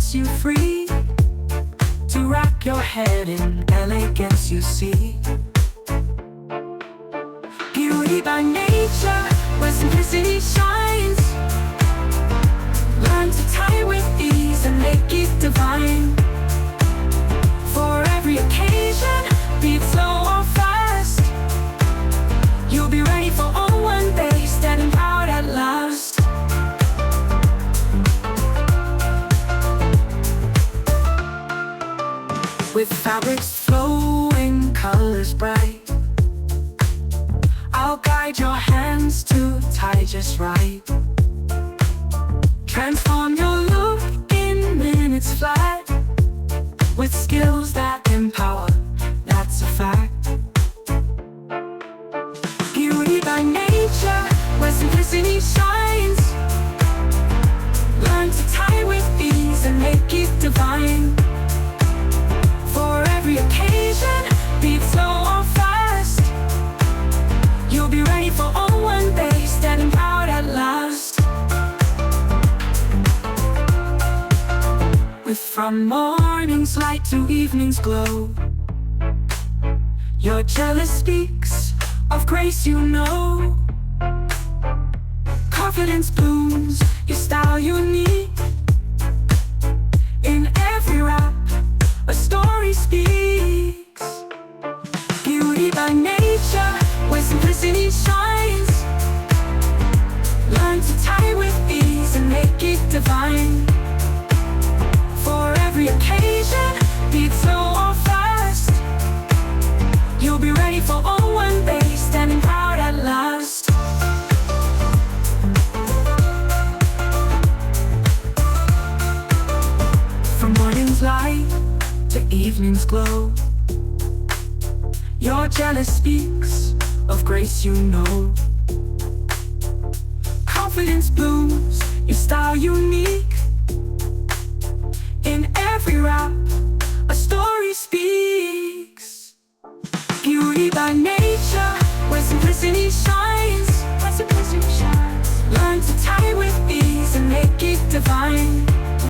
sets you free to wrap your head in elegance you see. Beauty by nature, where simplicity shines. Learn to tie with ease and make it divine. For every occasion, be it slow or fast, you'll be ready for all one day, standing proud at last. With fabrics flowing, colors bright, I'll guide your hands to tie just right. Transform your look in minutes flat, with skills that empower, that's a fact. Beauty by nature, where simplicity shines. Learn to tie with ease and make it divine. For every occasion, be it slow or fast, you'll be ready for all one day, standing proud at last. From morning's light to evening's glow, your jealous speaks of grace you know. Confidence blooms, your style unique. In every wrap, a story speaks. Beauty by nature, where simplicity shines. Learn to tie with ease and make it divine. For every occasion, be it slow or fast, you'll be ready for all one day, standing proud at last. From morning's light to evening's glow, your jealous speaks of grace you know. Confidence blooms, your style unique. In every wrap, a story speaks. Beauty by nature, where simplicity shines. Learn to tie with ease and make it divine.